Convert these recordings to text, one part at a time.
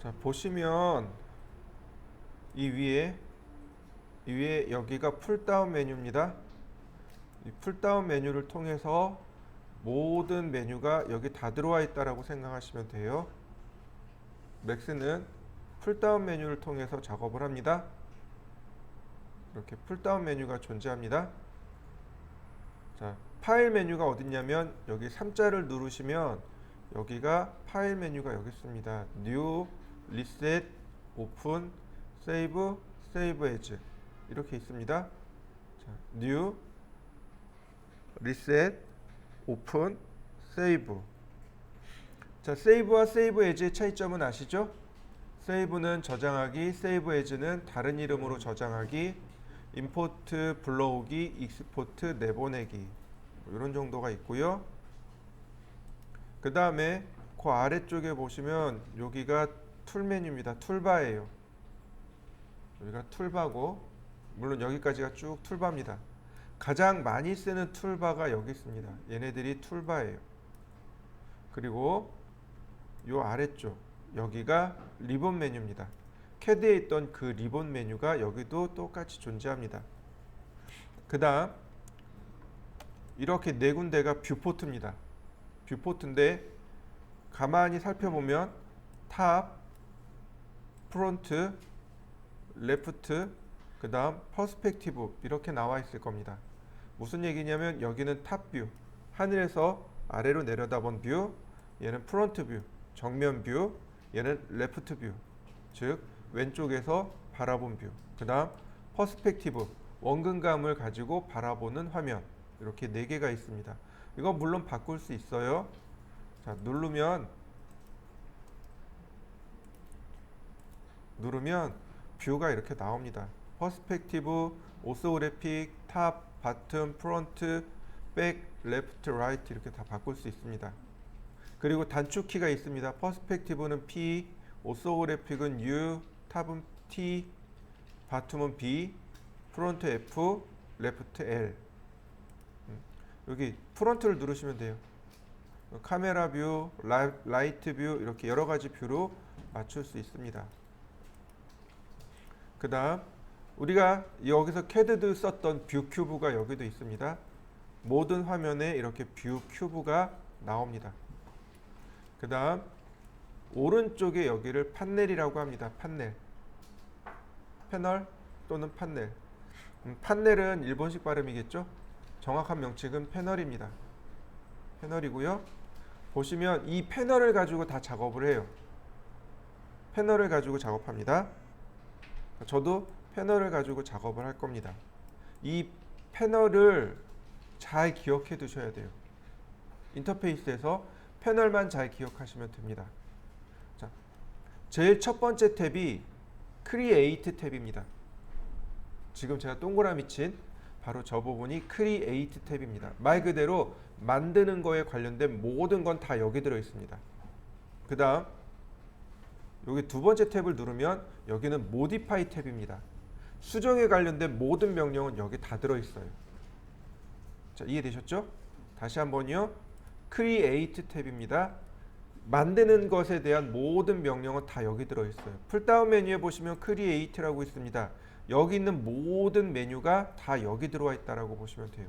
자, 보시면 이 위에 여기가 풀다운 메뉴입니다. 이 풀다운 메뉴를 통해서 모든 메뉴가 여기 다 들어와 있다라고 생각하시면 돼요. 맥스는 풀다운 메뉴를 통해서 작업을 합니다. 이렇게 풀다운 메뉴가 존재합니다. 자, 파일 메뉴가 어딨냐면 여기 3자를 누르시면 여기가 파일 메뉴가 여기 있습니다. New, Reset, Open, Save, Save As 이렇게 있습니다. 자, New, Reset, Open, Save. 자, Save와 Save As의 차이점은 아시죠? Save는 저장하기, Save As는 다른 이름으로 저장하기, 임포트 불러오기, 익스포트 내보내기 이런 정도가 있고요. 그 다음에 그 아래쪽에 보시면 여기가 툴 메뉴입니다. 툴바예요. 여기가 툴바고 물론 여기까지가 쭉 툴바입니다. 가장 많이 쓰는 툴바가 여기 있습니다. 얘네들이 툴바예요. 그리고 요 아래쪽 여기가 리본 메뉴입니다. 캐드에 있던 그 리본 메뉴가 여기도 똑같이 존재합니다. 그 다음 이렇게 네 군데가 뷰포트입니다. 뷰포트인데 가만히 살펴보면 탑, 프론트, 레프트, 그 다음 퍼스펙티브 이렇게 나와 있을 겁니다. 무슨 얘기냐면 여기는 탑뷰, 하늘에서 아래로 내려다본 뷰, 얘는 프론트 뷰, 정면 뷰, 얘는 레프트 뷰, 즉 왼쪽에서 바라본 뷰, 그 다음 퍼스펙티브, 원근감을 가지고 바라보는 화면 이렇게 네 개가 있습니다. 이거 물론 바꿀 수 있어요. 자, 누르면 뷰가 이렇게 나옵니다. 퍼스펙티브, 오소그래픽, 탑, 바텀, 프론트, 백, 레프트, 라이트 이렇게 다 바꿀 수 있습니다. 그리고 단축키가 있습니다. 퍼스펙티브는 P, 오소그래픽은 U, 탑은 T, 바텀은 B, 프론트 F, 레프트 L. 여기 프론트를 누르시면 돼요. 카메라 뷰, 라이트 뷰 이렇게 여러 가지 뷰로 맞출 수 있습니다. 그 다음 우리가 여기서 캐드드 썼던 뷰 큐브가 여기도 있습니다. 모든 화면에 이렇게 뷰 큐브가 나옵니다. 그 다음 오른쪽에 여기를 판넬이라고 합니다. 판넬, 패널 또는 판넬. 판넬은 일본식 발음이겠죠? 정확한 명칭은 패널입니다. 패널이고요. 보시면 이 패널을 가지고 다 작업을 해요. 패널을 가지고 작업합니다. 저도 패널을 가지고 작업을 할 겁니다. 이 패널을 잘 기억해 두셔야 돼요. 인터페이스에서 패널만 잘 기억하시면 됩니다. 자, 제일 첫 번째 탭이 크리에이트 탭입니다. 지금 제가 동그라미 친 바로 저 부분이 크리에이트 탭입니다. 말 그대로 만드는 거에 관련된 모든 건 다 여기 들어 있습니다. 그 다음 여기 두 번째 탭을 누르면 여기는 모디파이 탭입니다. 수정에 관련된 모든 명령은 여기 다 들어 있어요. 자, 이해되셨죠? 다시 한번요. 크리에이트 탭입니다. 만드는 것에 대한 모든 명령은 다 여기 들어 있어요. 풀다운 메뉴에 보시면 크리에이트라고 있습니다. 여기 있는 모든 메뉴가 다 여기 들어와 있다라고 보시면 돼요.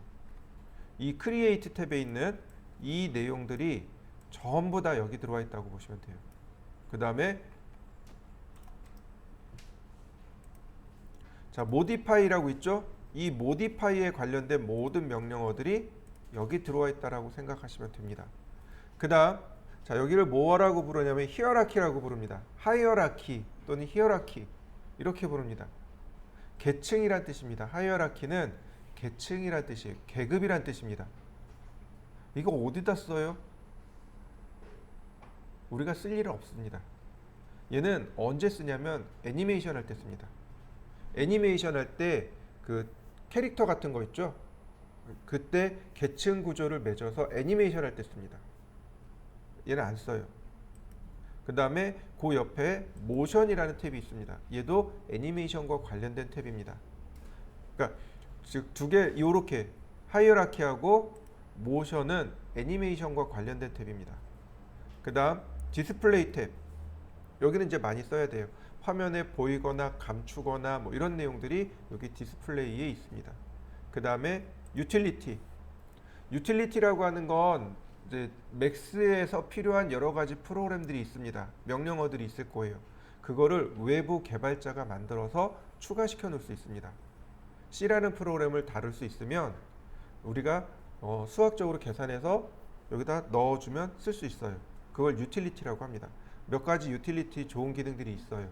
이 크리에이트 탭에 있는 이 내용들이 전부 다 여기 들어와 있다고 보시면 돼요. 그 다음에 자, 모디파이라고 있죠? 이 모디파이에 관련된 모든 명령어들이 여기 들어와 있다라고 생각하시면 됩니다. 그 다음 자, 여기를 뭐라고 부르냐면 히어라키라고 부릅니다. 하이어라키 또는 히어라키 이렇게 부릅니다. 계층이란 뜻입니다. 하이어라키는 계층이란 뜻이에요. 계급이란 뜻입니다. 이거 어디다 써요? 우리가 쓸 일은 없습니다. 얘는 언제 쓰냐면 애니메이션 할 때 씁니다. 애니메이션 할 때 그 캐릭터 같은 거 있죠? 그때 계층 구조를 맺어서 애니메이션 할 때 씁니다. 얘는 안 써요. 그 다음에 그 옆에 모션이라는 탭이 있습니다. 얘도 애니메이션과 관련된 탭입니다. 그러니까 즉 두 개 요렇게 하이어라키하고 모션은 애니메이션과 관련된 탭입니다. 그 다음 디스플레이 탭. 여기는 이제 많이 써야 돼요. 화면에 보이거나 감추거나 뭐 이런 내용들이 여기 디스플레이에 있습니다. 그 다음에 유틸리티. 유틸리티라고 하는 건 이제 맥스에서 필요한 여러 가지 프로그램들이 있습니다. 명령어들이 있을 거예요. 그거를 외부 개발자가 만들어서 추가시켜 놓을 수 있습니다. C라는 프로그램을 다룰 수 있으면 우리가 수학적으로 계산해서 여기다 넣어주면 쓸 수 있어요. 그걸 유틸리티라고 합니다. 몇 가지 유틸리티 좋은 기능들이 있어요.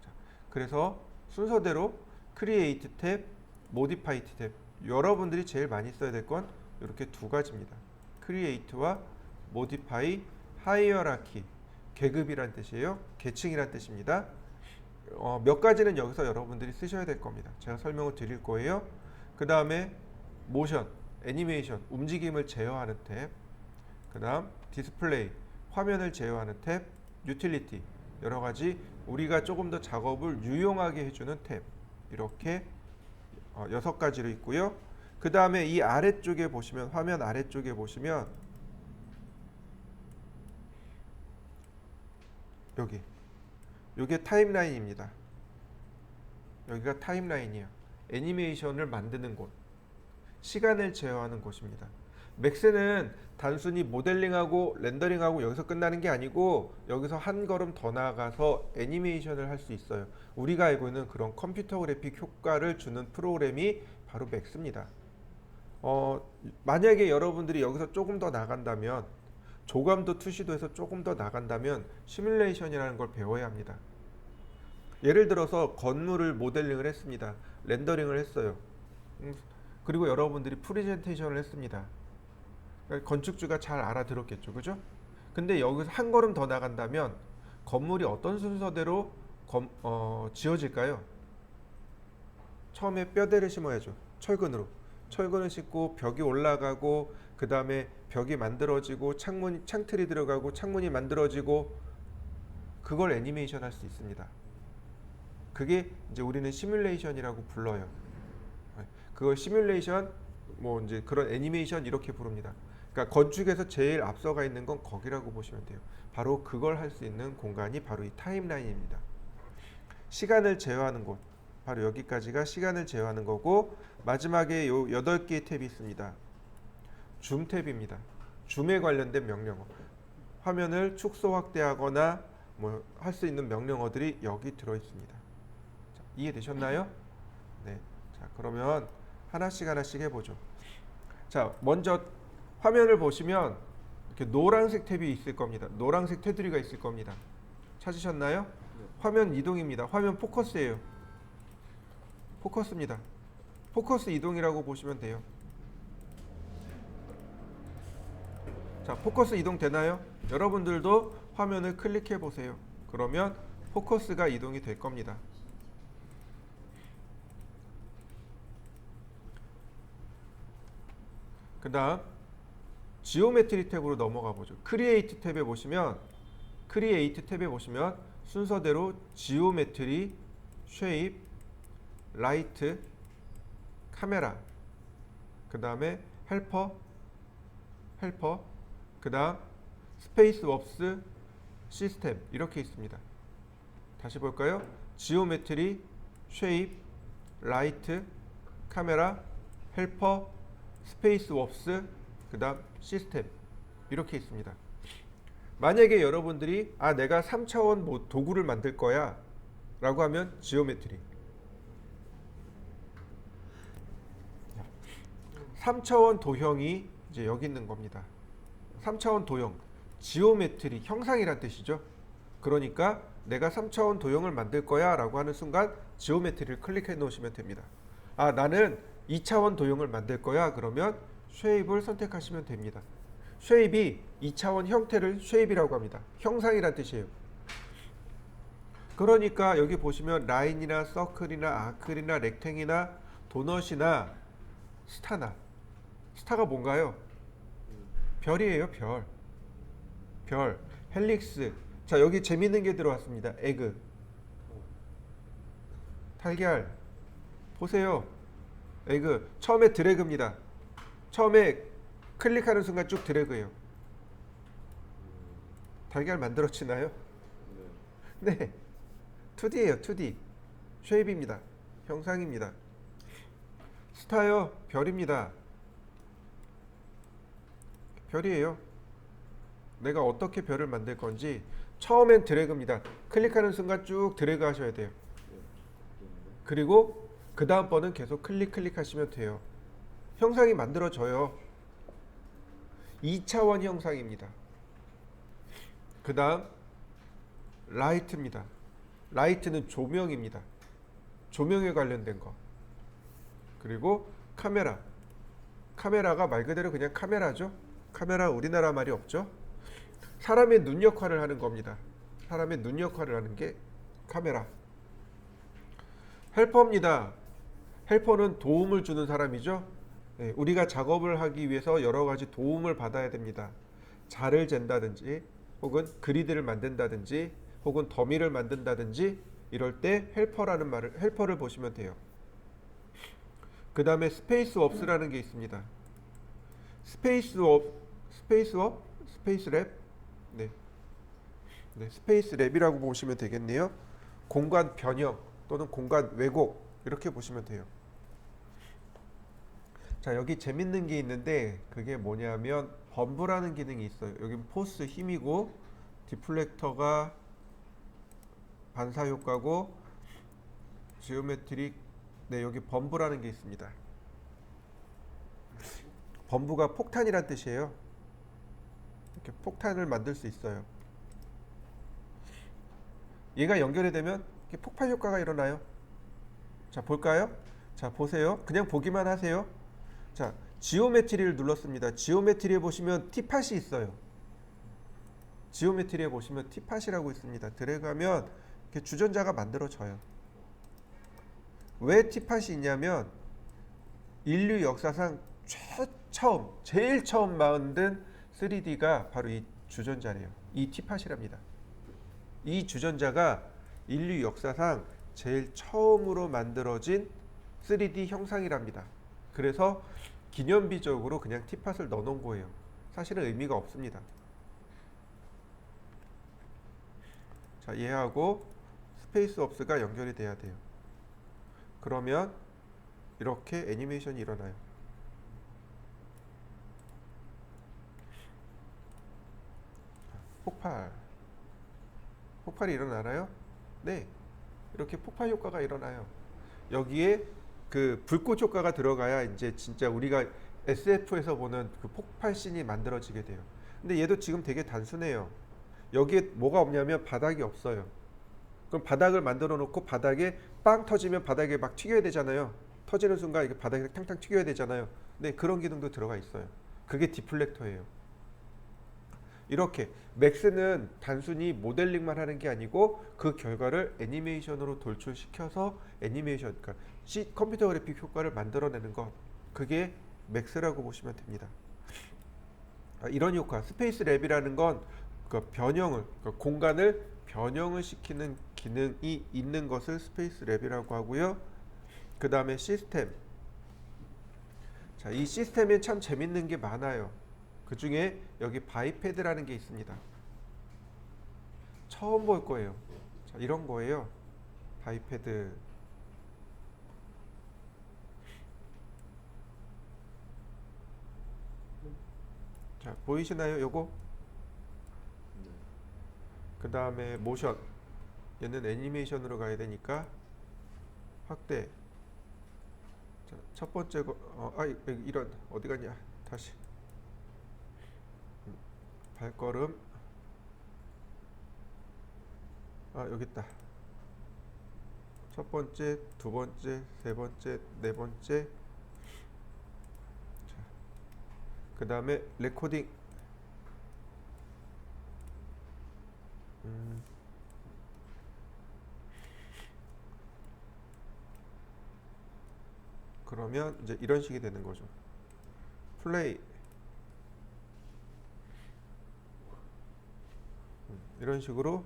자, 그래서 순서대로 Create 탭, Modify 탭. 여러분들이 제일 많이 써야 될 건 이렇게 두 가지입니다. Create와 Modify, Hierarchy. 계급이란 뜻이에요. 계층이란 뜻입니다. 몇 가지는 여기서 여러분들이 쓰셔야 될 겁니다. 제가 설명을 드릴 거예요. 그 다음에 모션, 애니메이션, 움직임을 제어하는 탭. 그 다음 디스플레이, 화면을 제어하는 탭. 유틸리티, 여러 가지 우리가 조금 더 작업을 유용하게 해주는 탭. 이렇게 6가지로 있고요. 그 다음에 이 아래쪽에 보시면, 화면 아래쪽에 보시면 요게 타임라인입니다. 여기가 타임라인이에요. 애니메이션을 만드는 곳, 시간을 제어하는 곳입니다. 맥스는 단순히 모델링하고 렌더링하고 여기서 끝나는 게 아니고 여기서 한 걸음 더 나아가서 애니메이션을 할 수 있어요. 우리가 알고 있는 그런 컴퓨터 그래픽 효과를 주는 프로그램이 바로 맥스입니다. 만약에 여러분들이 여기서 조금 더 나간다면, 조감도 투시도에서 조금 더 나간다면 시뮬레이션이라는 걸 배워야 합니다. 예를 들어서 건물을 모델링을 했습니다. 렌더링을 했어요. 그리고 여러분들이 프레젠테이션을 했습니다. 그러니까 건축주가 잘 알아들었겠죠, 그죠? 근데 여기서 한 걸음 더 나간다면 건물이 어떤 순서대로 지어질까요? 처음에 뼈대를 심어야죠. 철근을 싣고 벽이 올라가고, 그 다음에 벽이 만들어지고, 창틀이 들어가고, 창문이 만들어지고, 그걸 애니메이션 할 수 있습니다. 그게 이제 우리는 시뮬레이션이라고 불러요. 그걸 시뮬레이션, 뭐 이제 그런 애니메이션 이렇게 부릅니다. 그러니까 건축에서 제일 앞서가 있는 건 거기라고 보시면 돼요. 바로 그걸 할 수 있는 공간이 바로 이 타임라인입니다. 시간을 제어하는 곳, 바로 여기까지가 시간을 제어하는 거고, 마지막에 요 8개의 탭이 있습니다. 줌 탭입니다. 줌에 관련된 명령어. 화면을 축소 확대하거나 뭐 할 수 있는 명령어들이 여기 들어 있습니다. 자, 이해되셨나요? 네. 자, 그러면 하나씩 해보죠. 자, 먼저 화면을 보시면 이렇게 노란색 탭이 있을 겁니다. 노란색 테두리가 있을 겁니다. 찾으셨나요? 네. 화면 이동입니다. 화면 포커스예요. 포커스입니다. 포커스 이동이라고 보시면 돼요. 자, 포커스 이동 되나요? 여러분들도 화면을 클릭해 보세요. 그러면 포커스가 이동이 될 겁니다. 그 다음 지오메트리 탭으로 넘어가 보죠. 크리에이트 탭에 보시면 순서대로 지오메트리, 쉐입, 라이트, 카메라, 그 다음에 헬퍼, 그 다음 스페이스 웍스, 시스템 이렇게 있습니다. 다시 볼까요? 지오메트리, 쉐입, 라이트, 카메라, 헬퍼, 스페이스 웍스, 그 다음 시스템 이렇게 있습니다. 만약에 여러분들이 내가 3차원 도구를 만들 거야 라고 하면 지오메트리, 3차원 도형이 이제 여기 있는 겁니다. 3차원 도형, 지오메트리, 형상이란 뜻이죠. 그러니까 내가 3차원 도형을 만들 거야 라고 하는 순간 지오메트리를 클릭해 놓으시면 됩니다. 나는 2차원 도형을 만들 거야 그러면 쉐입을 선택하시면 됩니다. 쉐입이 2차원 형태를 쉐입이라고 합니다. 형상이란 뜻이에요. 그러니까 여기 보시면 라인이나 서클이나 아크이나 렉탱이나 도넛이나 스타가 뭔가요? 별이에요. 별, 헬릭스. 자, 여기 재밌는 게 들어왔습니다. 에그, 달걀. 보세요. 에그, 처음에 드래그입니다. 처음에 클릭하는 순간 쭉 드래그예요. 달걀 만들어지나요? 네, 2D예요. 2D. 쉐입입니다. 형상입니다. 스타요. 별입니다. 별이에요. 내가 어떻게 별을 만들 건지 처음엔 드래그입니다. 클릭하는 순간 쭉 드래그 하셔야 돼요. 그리고 그 다음 번은 계속 클릭하시면 돼요. 형상이 만들어져요. 2차원 형상입니다. 그 다음 라이트입니다. 라이트는 조명입니다. 조명에 관련된 거. 그리고 카메라. 카메라가 말 그대로 그냥 카메라죠. 카메라 우리나라 말이 없죠. 사람의 눈 역할을 하는 겁니다. 사람의 눈 역할을 하는 게 카메라. 헬퍼입니다. 헬퍼는 도움을 주는 사람이죠. 네, 우리가 작업을 하기 위해서 여러 가지 도움을 받아야 됩니다. 자를 잰다든지 혹은 그리드를 만든다든지 혹은 더미를 만든다든지 이럴 때 헬퍼를 보시면 돼요. 그 다음에 스페이스업스라는 게 있습니다. 스페이스랩? 네. 네, 스페이스랩이라고 보시면 되겠네요. 공간 변형 또는 공간 왜곡 이렇게 보시면 돼요. 자, 여기 재밌는 게 있는데 그게 뭐냐면 범브라는 기능이 있어요. 여기 포스 힘이고 디플렉터가 반사 효과고 지오메트릭. 네, 여기 범브라는 게 있습니다. 범브가 폭탄이란 뜻이에요. 이렇게 폭탄을 만들 수 있어요. 얘가 연결이 되면 이렇게 폭발 효과가 일어나요. 자, 볼까요? 자, 보세요. 그냥 보기만 하세요. 자, 지오메트리를 눌렀습니다. 지오메트리에 보시면 티팟이 있어요. 지오메트리에 보시면 티팟이라고 있습니다. 드래그하면 이렇게 주전자가 만들어져요. 왜 티팟이 있냐면 인류 역사상 제일 처음 만든 3D가 바로 이 주전자래요. 이 티팟이랍니다. 이 주전자가 인류 역사상 제일 처음으로 만들어진 3D 형상이랍니다. 그래서 기념비적으로 그냥 티팟을 넣어놓은 거예요. 사실은 의미가 없습니다. 자, 얘하고 스페이스업스가 연결이 돼야 돼요. 그러면 이렇게 애니메이션이 일어나요. 폭발이 일어나나요? 네, 이렇게 폭발 효과가 일어나요. 여기에 그 불꽃 효과가 들어가야 이제 진짜 우리가 SF에서 보는 그 폭발 씬이 만들어지게 돼요. 근데 얘도 지금 되게 단순해요. 여기에 뭐가 없냐면 바닥이 없어요. 그럼 바닥을 만들어 놓고 바닥에 빵 터지면 바닥에 막 튀겨야 되잖아요. 터지는 순간 이게 바닥에 탕탕 튀겨야 되잖아요. 네, 그런 기능도 들어가 있어요. 그게 디플렉터예요. 이렇게 맥스는 단순히 모델링만 하는 게 아니고 그 결과를 애니메이션으로 돌출시켜서 애니메이션, 그러니까 컴퓨터 그래픽 효과를 만들어내는 것, 그게 맥스라고 보시면 됩니다. 이런 효과, 스페이스 랩이라는 건 그 변형을, 그 공간을 변형을 시키는 기능이 있는 것을 스페이스 랩이라고 하고요. 그 다음에 시스템. 자, 이 시스템에 참 재밌는 게 많아요. 그 중에 여기 바이패드라는 게 있습니다. 처음 볼 거예요. 자, 이런 거예요. 바이패드. 자, 보이시나요? 요거? 그 다음에 모션. 얘는 애니메이션으로 가야 되니까 확대. 자, 첫 번째 거, 이런, 어디 갔냐? 다시. 발걸음. 여기 있다. 첫 번째, 두 번째, 세 번째, 네 번째. 자, 그 다음에 레코딩. 그러면 이제 이런 식이 되는 거죠. 플레이. 이런 식으로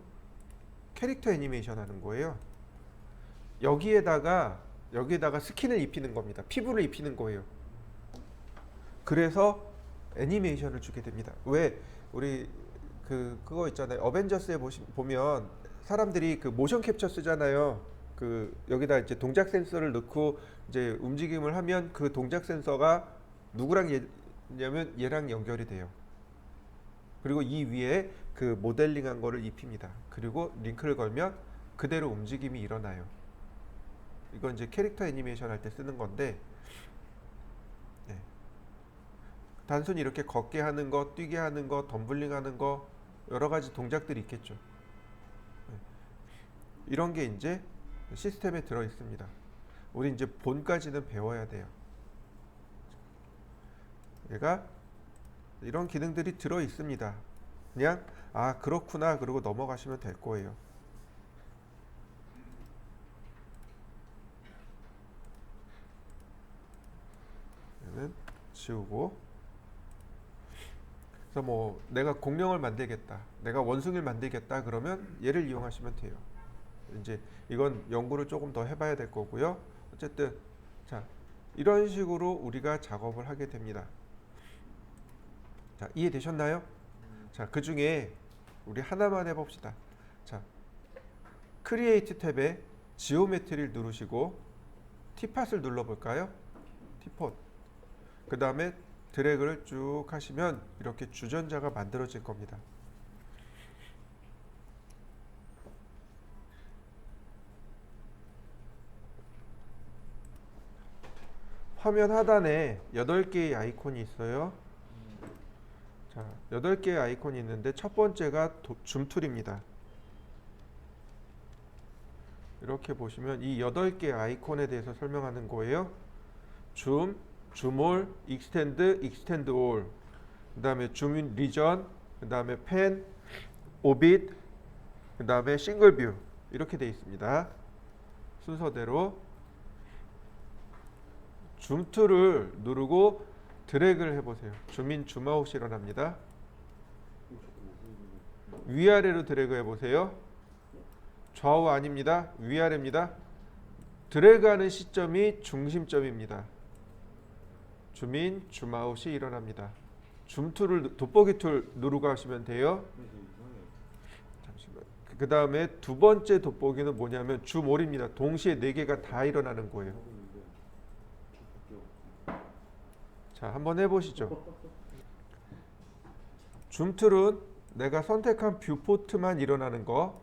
캐릭터 애니메이션 하는 거예요. 여기에다가 스킨을 입히는 겁니다. 피부를 입히는 거예요. 그래서 애니메이션을 주게 됩니다. 왜 우리 그거 있잖아요. 어벤져스에 보면 사람들이 그 모션 캡처 쓰잖아요. 그 여기다 이제 동작 센서를 넣고 이제 움직임을 하면 그 동작 센서가 누구랑 냐면 얘랑 연결이 돼요. 그리고 이 위에 그 모델링한 거를 입힙니다. 그리고 링크를 걸면 그대로 움직임이 일어나요. 이건 이제 캐릭터 애니메이션 할 때 쓰는 건데, 네. 단순히 이렇게 걷게 하는 거, 뛰게 하는 거, 덤블링 하는 거 여러 가지 동작들이 있겠죠. 네. 이런 게 이제 시스템에 들어 있습니다. 우리 이제 본까지는 배워야 돼요. 얘가 이런 기능들이 들어 있습니다. 그냥 아 그렇구나 그러고 넘어가시면 될 거예요. 얘는 지우고. 그래서 뭐 내가 공룡을 만들겠다, 내가 원숭이를 만들겠다 그러면 얘를 이용하시면 돼요. 이제 이건 연구를 조금 더 해봐야 될 거고요. 어쨌든 자 이런 식으로 우리가 작업을 하게 됩니다. 자 이해되셨나요? 자 그 중에 우리 하나만 해봅시다. 자 크리에이트 탭에 지오메트리를 누르시고 티팟을 눌러볼까요? 티팟. 그 다음에 드래그를 쭉 하시면 이렇게 주전자가 만들어질 겁니다. 화면 하단에 8개의 아이콘이 있어요. 자, 8개의 아이콘이 있는데 첫 번째가 줌 툴입니다. 이렇게 보시면 이 8개의 아이콘에 대해서 설명하는 거예요. 줌, 줌올, 익스텐드, 익스텐드 올, 그 다음에 줌인 리전, 그 다음에 펜, 오빗, 그 다음에 싱글 뷰 이렇게 되어 있습니다. 순서대로 줌 툴을 누르고 드래그를 해보세요. 줌인, 줌아웃이 일어납니다. 위아래로 드래그 해보세요. 좌우 아닙니다. 위아래입니다. 드래그하는 시점이 중심점입니다. 줌인, 줌아웃이 일어납니다. 줌 툴을 돋보기 툴 누르고 하시면 돼요. 잠시만. 그 다음에 두 번째 돋보기는 뭐냐면 줌올입니다. 동시에 4개가 다 일어나는 거예요. 자, 한번 해보시죠. 줌 툴은 내가 선택한 뷰포트만 일어나는 거.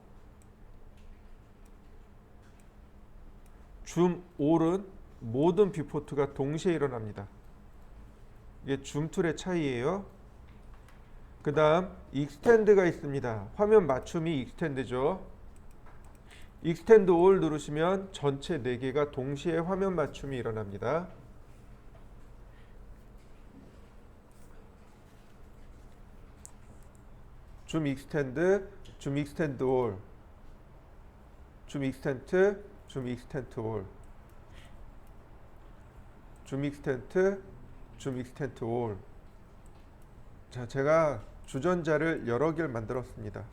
줌 올은 모든 뷰포트가 동시에 일어납니다. 이게 줌 툴의 차이예요. 그 다음 익스텐드가 있습니다. 화면 맞춤이 익스텐드죠. 익스텐드 올 누르시면 전체 4개가 동시에 화면 맞춤이 일어납니다. 줌 익스텐드, 줌 익스텐드 올, 줌 익스텐트, 줌 익스텐트 올, 줌 익스텐트, 줌 익스텐트 올. 자, 제가 주전자를 여러 개를 만들었습니다.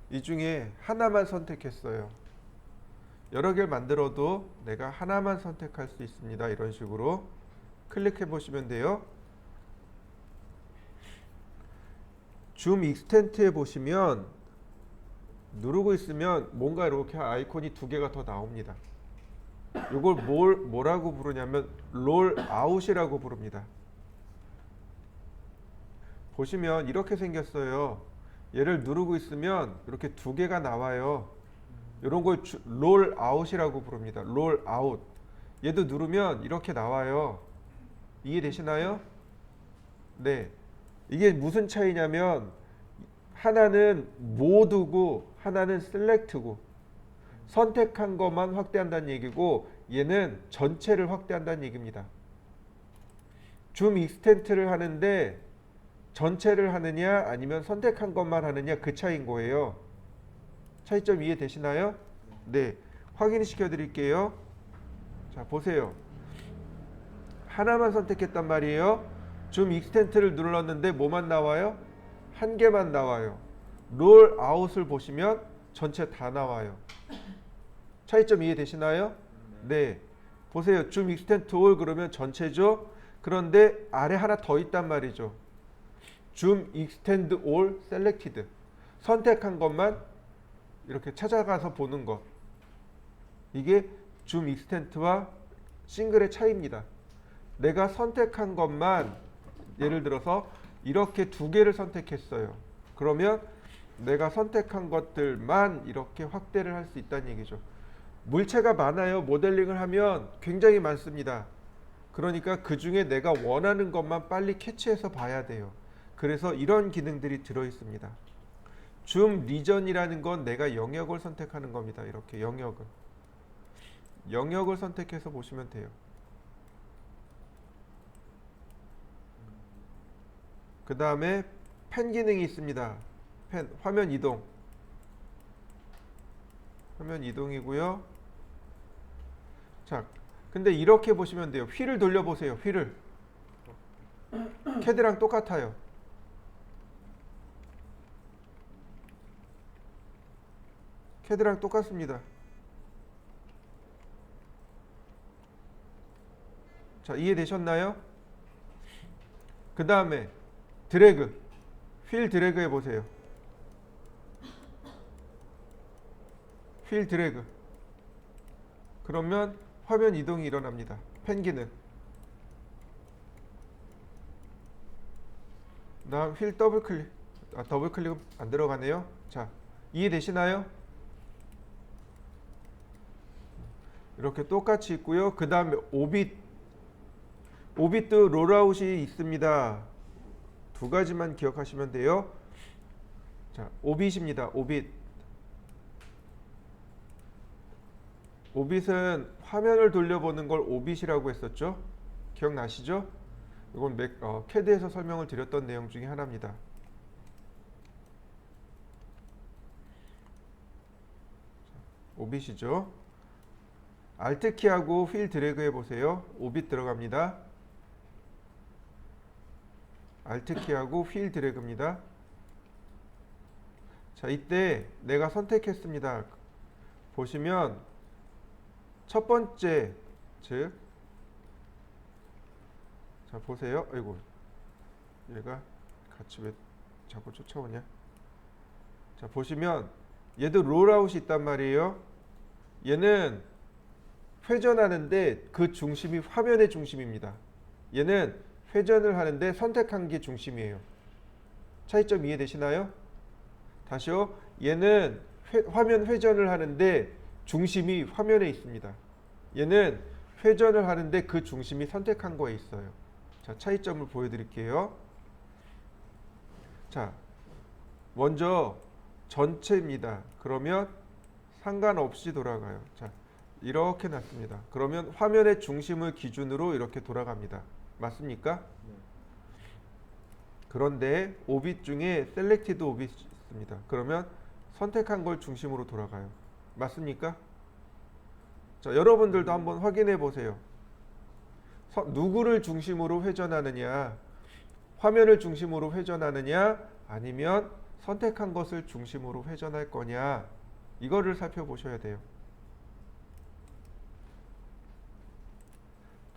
이 중에 하나만 선택했어요. 여러 개를 만들어도 내가 하나만 선택할 수 있습니다. 이런 식으로 클릭해 보시면 돼요. 줌 익스텐트에 보시면 누르고 있으면 뭔가 이렇게 아이콘이 2개가 더 나옵니다. 이걸 뭐라고 부르냐면 롤 아웃이라고 부릅니다. 보시면 이렇게 생겼어요. 얘를 누르고 있으면 이렇게 2개가 나와요. 이런 걸 롤 아웃이라고 부릅니다. 롤 아웃. 얘도 누르면 이렇게 나와요. 이해되시나요? 네. 이게 무슨 차이냐면 하나는 모두고 하나는 셀렉트고 선택한 것만 확대한다는 얘기고 얘는 전체를 확대한다는 얘기입니다. 줌 익스텐트를 하는데 전체를 하느냐 아니면 선택한 것만 하느냐 그 차이인 거예요. 차이점 이해되시나요? 네. 확인시켜 드릴게요. 자, 보세요. 하나만 선택했단 말이에요. 줌 익스텐트를 눌렀는데 뭐만 나와요? 한 개만 나와요. 롤 아웃을 보시면 전체 다 나와요. 차이점 이해되시나요? 네. 보세요. 줌 익스텐트 올 그러면 전체죠. 그런데 아래 하나 더 있단 말이죠. 줌 익스텐드 올 셀렉티드. 선택한 것만 이렇게 찾아가서 보는 것. 이게 줌 익스텐트와 싱글의 차이입니다. 내가 선택한 것만 예를 들어서 이렇게 두 개를 선택했어요. 그러면 내가 선택한 것들만 이렇게 확대를 할 수 있다는 얘기죠. 물체가 많아요. 모델링을 하면 굉장히 많습니다. 그러니까 그 중에 내가 원하는 것만 빨리 캐치해서 봐야 돼요. 그래서 이런 기능들이 들어 있습니다. 줌 리전이라는 건 내가 영역을 선택하는 겁니다. 이렇게 영역을 선택해서 보시면 돼요. 그 다음에 펜 기능이 있습니다. 펜, 화면 이동. 화면 이동이고요. 자, 근데 이렇게 보시면 돼요. 휠을 돌려보세요. 휠을. 캐드랑 똑같아요. 캐드랑 똑같습니다. 자, 이해되셨나요? 그 다음에 드래그. 휠 드래그 해보세요. 휠 드래그. 그러면 화면 이동이 일어납니다. 펜 기능. 다음 휠 더블 클릭. 더블 클릭은 안 들어가네요. 자, 이해되시나요? 이렇게 똑같이 있고요. 그 다음에 오빗 롤아웃이 있습니다. 두 가지만 기억하시면 돼요. 자, 오빗입니다. 오빗은 화면을 돌려보는 걸 오빗이라고 했었죠. 기억나시죠? 이건 캐드에서 설명을 드렸던 내용 중에 하나입니다. 오빗이죠. 알트키하고 휠 드래그 해보세요. 오빗 들어갑니다. 알트키하고 휠 드래그입니다. 자, 이때 내가 선택했습니다. 보시면 첫 번째, 즉, 자 보세요. 아이고, 얘가 같이 왜 자꾸 쫓아오냐? 자, 보시면 얘도 롤아웃이 있단 말이에요. 얘는 회전하는데 그 중심이 화면의 중심입니다. 얘는 회전을 하는데 선택한 게 중심이에요. 차이점 이해되시나요? 다시요. 얘는 화면 회전을 하는데 중심이 화면에 있습니다. 얘는 회전을 하는데 그 중심이 선택한 거에 있어요. 자, 차이점을 보여드릴게요. 자, 먼저 전체입니다. 그러면 상관없이 돌아가요. 자, 이렇게 놨습니다. 그러면 화면의 중심을 기준으로 이렇게 돌아갑니다. 맞습니까? 네. 그런데 오빗 중에 셀렉티드 오빗이 있습니다. 그러면 선택한 걸 중심으로 돌아가요. 맞습니까? 자, 여러분들도 한번 확인해 보세요. 누구를 중심으로 회전하느냐, 화면을 중심으로 회전하느냐, 아니면 선택한 것을 중심으로 회전할 거냐, 이거를 살펴보셔야 돼요.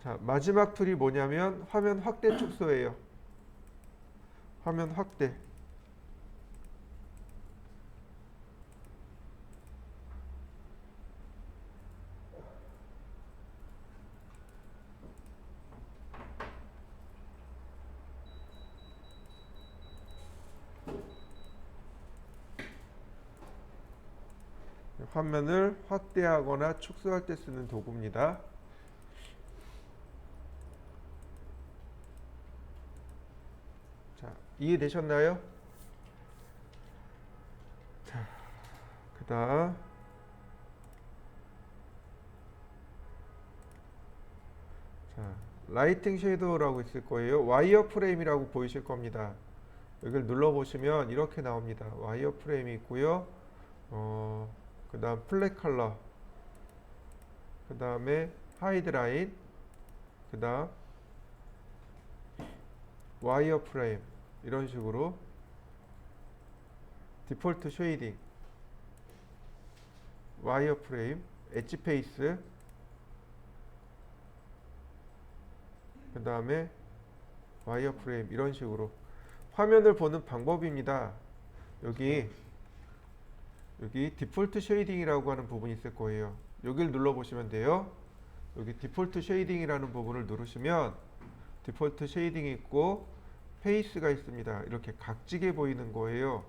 자, 마지막 툴이 뭐냐면 화면 확대 축소예요. 화면 확대. 화면을 확대하거나 축소할 때 쓰는 도구입니다. 자, 이해되셨나요? 자, 그다음 라이팅 섀도우라고 있을 거예요. 와이어 프레임이라고 보이실 겁니다. 여기를 눌러보시면 이렇게 나옵니다. 와이어 프레임이 있고요. 그 다음 플랫 컬러, 그 다음에 하이드 라인, 그 다음 와이어 프레임, 이런 식으로 디폴트 쉐이딩, 와이어 프레임, 엣지 페이스, 그 다음에 와이어 프레임, 이런 식으로 화면을 보는 방법입니다. 여기 디폴트 쉐이딩이라고 하는 부분이 있을 거예요. 여기를 눌러보시면 돼요. 여기 디폴트 쉐이딩이라는 부분을 누르시면 디폴트 쉐이딩이 있고 페이스가 있습니다. 이렇게 각지게 보이는 거예요.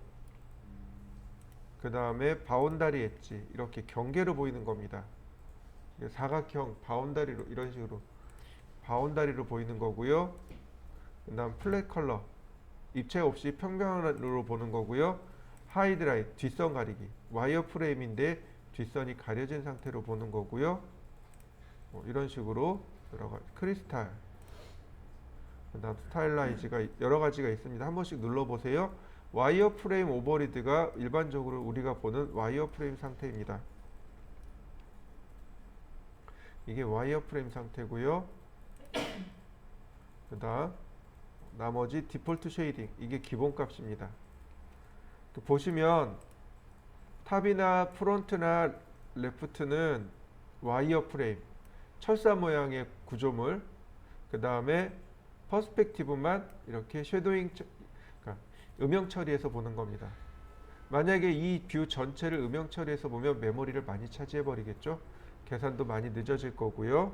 그 다음에 바운다리 엣지 이렇게 경계로 보이는 겁니다. 사각형 바운다리로 이런 식으로 바운다리로 보이는 거고요. 그 다음 플랫 컬러 입체 없이 평면으로 보는 거고요. 하이드라이트 뒷선 가리기 와이어 프레임인데 뒷선이 가려진 상태로 보는 거고요. 이런 식으로 여러 가지 크리스탈 그 다음 스타일라이즈가 여러 가지가 있습니다. 한 번씩 눌러보세요. 와이어 프레임 오버리드가 일반적으로 우리가 보는 와이어 프레임 상태입니다. 이게 와이어 프레임 상태고요. 그 다음 나머지 디폴트 쉐이딩 이게 기본값입니다. 보시면 탑이나 프론트나 레프트는 와이어 프레임 철사 모양의 구조물 그 다음에 퍼스펙티브만 이렇게 섀도잉 그러니까 음영 처리해서 보는 겁니다. 만약에 이 뷰 전체를 음영 처리해서 보면 메모리를 많이 차지해 버리겠죠. 계산도 많이 늦어질 거고요.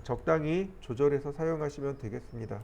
적당히 조절해서 사용하시면 되겠습니다.